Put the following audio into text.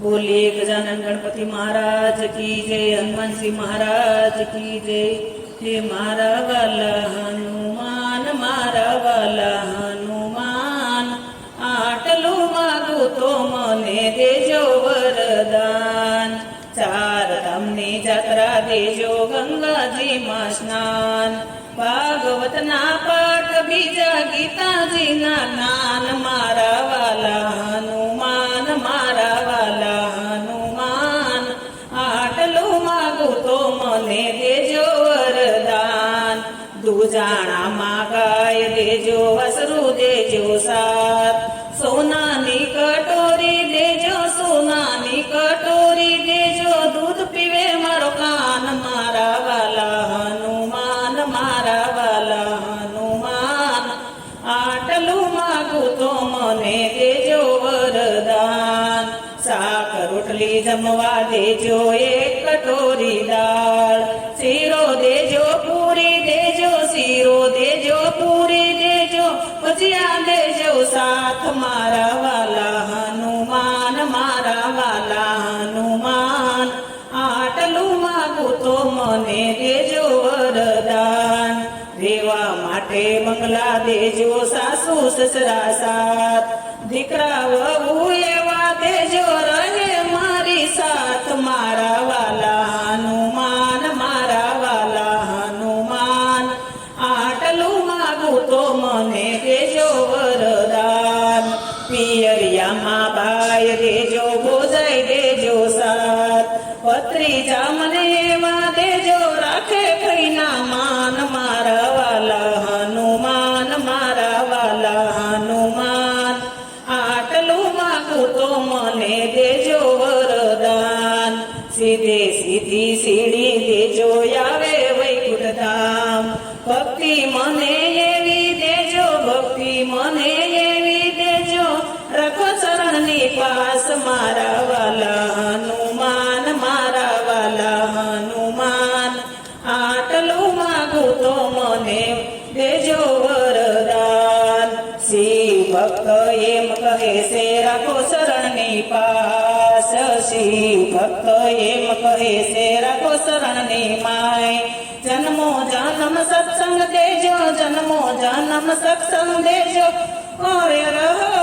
बोलिए गजानन गणपति महाराज की जय, हनुमान जी महाराज की जय। हे मारा वाला हनुमान, मारा वाला हनुमान, आटलू मागू तो मने देजो वरदान। चार धामनी जात्रा देजो गंगाजी માં સ્નાન, ભાગવતના પાઠ બીજા ગીતાજીના જ્ઞાન। મારા વાલા હનુમાન, મારા વાલા હનુમાન, આટલું માગું તો મને દેજો વરદાન। દુજાણામાં ગાય દેજો, વસરું દેજો સાત, સોનાની કટોરી દેજો, સોનાની કટોરી દેજો, દૂધ પીવે મારો કાન। મારા વાલા હનુમાન, મારા વાલા હનુમાન, આટલું માગું તો મને દેજો વરદાન। શાક રોટલી જમવા દેજો, એક કટોરી દાળ, શીરો દેજો, પૂરી દેજો, શીરો દેજો, પૂરી દેજો, ભજીયા દેજો સાથ। મારા વાલા હનુમાન, મારા વાલા હનુમાન, આટલું માગું તો મને દેજો વરદાન। રેવા માટે બંગલા દેજો, સાસુ સસરા સાથ, દીકરા વહુ એવા દેજો, રહે મારી સાથ। મારા વાલા હનુમાન, મારા વાલા હનુમાન, આટલું માગું તો મને દેજો વરદાન। પિયરિયામાં બાય દેજો, ભોજાઈ દેજો સાથ, ભત્રીજા મને એવા દેજો, રાખે કઈના માન। મારા વાલા હનુમાન, મારા વાલા હનુમાન, આટલું માગું તો મને દેજો વરદાન। સીધે સીધી સીડી દેજો, આવે વૈકુંઠ ધામ, ભક્તિ મને એવી દેજો, ભક્તિ મને એવી દેજો, રાખો ચરણની પાસ। મારા વાલા હનુમાન, મારા વાલા હનુમાન, આટલું માગું તો મને દેજો વરદાન। શિવ ભક્ત એમ કહે છે, રાખો શરણની પાસ, શિવ ભક્ત એમ કહે છે, રાખો શરણની માય। જન્મો જન્મ સત્સંગ દેજો, જન્મો જન્મ સત્સંગ દેજો, ઓરે રહો